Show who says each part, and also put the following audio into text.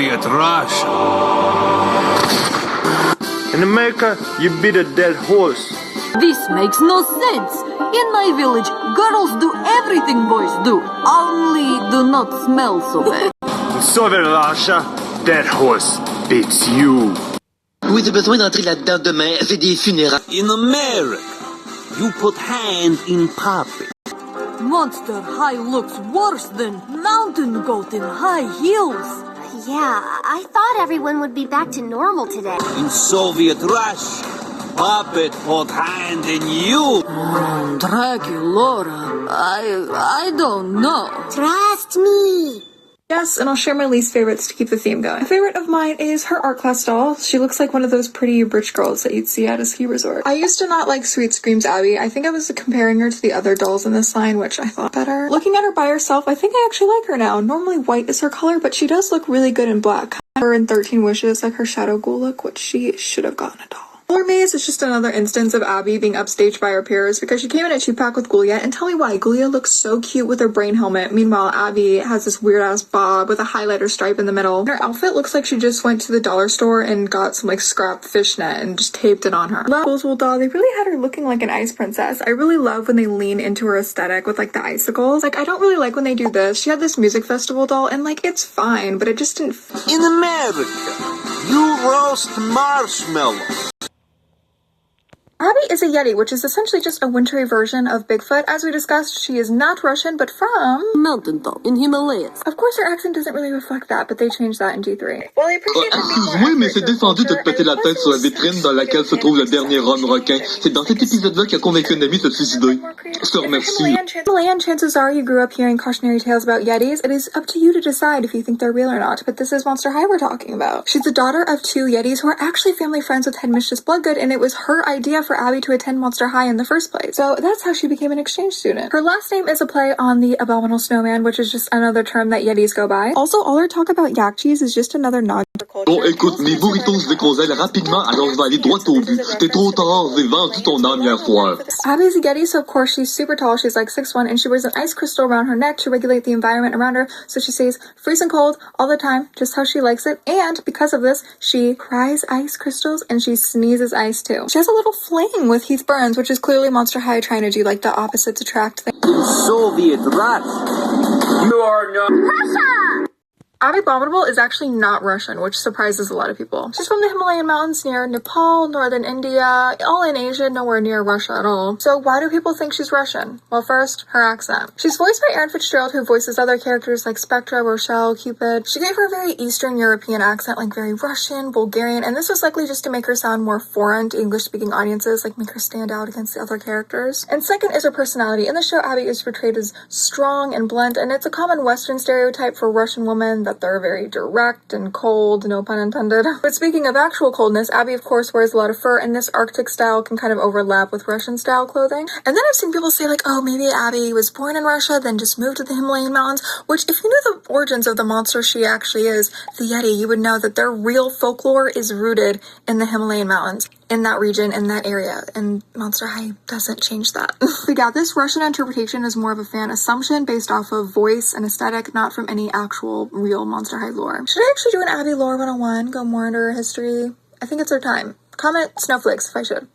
Speaker 1: Soviet Russia.
Speaker 2: In America, you beat a dead horse.
Speaker 3: This makes no sense. In my village, girls do everything boys do, only do not smell so bad.
Speaker 2: In Soviet Russia, dead horse beats you.
Speaker 4: Oui, j'ai besoin d'entrer là-dedans demain. Fais des funérailles.
Speaker 1: In America, you put hand in puppet.
Speaker 3: Monster High looks worse than mountain goat in high heels.
Speaker 5: Yeah, I thought everyone would be back to normal today.
Speaker 1: In Soviet Russia, puppet put hand in you.
Speaker 3: Dracula, I don't know.
Speaker 5: Trust me.
Speaker 6: Yes, and I'll share my least favorites to keep the theme going. A favorite of mine is her art class doll. She looks like one of those pretty rich girls that you'd see at a ski resort. I used to not like Sweet Scream's Abbey. I think I was comparing her to the other dolls in this line, which I thought better. Looking at her by herself, I think I actually like her now. Normally white is her color, but she does look really good in black. Her in 13 Wishes, like her shadow ghoul look, which she should have gotten a doll. Floor Maze is just another instance of Abbey being upstaged by her peers because she came in a 2-pack with Gulia, and tell me why. Gulia looks so cute with her brain helmet. Meanwhile, Abbey has this weird-ass bob with a highlighter stripe in the middle. Her outfit looks like she just went to the dollar store and got some, like, scrap fishnet and just taped it on her. Love Roswell doll. They really had her looking like an ice princess. I really love when they lean into her aesthetic with, like, the icicles. Like, I don't really like when they do this. She had this music festival doll, and, like, it's fine, but it just didn't...
Speaker 1: In America, you roast marshmallows.
Speaker 6: Abbey is a Yeti, which is essentially just a wintry version of Bigfoot. As we discussed, she is not Russian, but from...
Speaker 3: Mountain top in Himalayas.
Speaker 6: Of course, her accent doesn't really reflect that, but they changed that in G3. Well, I appreciate
Speaker 7: Excuse-moi, mais c'est descendu de te péter la tête sur la vitrine dans laquelle se trouve le dernier homme requin. C'est dans cet épisode-là qu'il a convaincu un ami de se suicider. Je te remercie.
Speaker 6: Himalayan, chances are you grew up hearing cautionary tales about Yetis. It is up to you to decide if you think they're real or not, but this is Monster High we're talking about. She's the daughter of 2 Yetis who are actually family friends with Headmistress Bloodgood, and it was her idea for Abbey to attend Monster High in the first place. So that's how she became an exchange student. Her last name is a play on the abominable snowman, which is just another term that Yetis go by. Also, all her talk about yak cheese is just another nod to culture.
Speaker 7: Bon, écoute, mes burritos se décongèlent rapidement, alors je vais aller droit au but. T'es trop tard, j'ai vendu ton âme hier soir.
Speaker 6: Abbey's a Yeti, so of course she's super tall. She's like 6'1", and she wears an ice crystal around her neck to regulate the environment around her, so she stays freezing cold all the time, just how she likes it. And because of this, she cries ice crystals and she sneezes ice too. She has a little fling with Heath Burns, which is clearly Monster High trying to do like the opposites attract thing.
Speaker 1: Soviet Russia. You are not
Speaker 6: Russia! Abbey Abominable is actually not Russian, which surprises a lot of people. She's from the Himalayan mountains near Nepal, northern India, all in Asia, nowhere near Russia at all. So why do people think she's Russian? Well, first, her accent. She's voiced by Erin Fitzgerald, who voices other characters like Spectra, Rochelle, Cupid. She gave her a very Eastern European accent, like very Russian, Bulgarian, and this was likely just to make her sound more foreign to English-speaking audiences, like make her stand out against the other characters. And second is her personality. In the show, Abbey is portrayed as strong and blunt, and it's a common Western stereotype for Russian women that they're very direct and cold, no pun intended. But speaking of actual coldness, Abbey of course wears a lot of fur, and this Arctic style can kind of overlap with Russian style clothing. And then I've seen people say like, oh, maybe Abbey was born in Russia, then just moved to the Himalayan mountains, which if you knew the origins of the monster she actually is, the Yeti, you would know that their real folklore is rooted in the Himalayan mountains, in that region, in that area, and Monster High doesn't change that. But yeah, this Russian interpretation is more of a fan assumption based off of voice and aesthetic, not from any actual real Monster High lore. Should I actually do an Abbey lore 101, go more into her history? I think it's her time. Comment snowflakes if I should.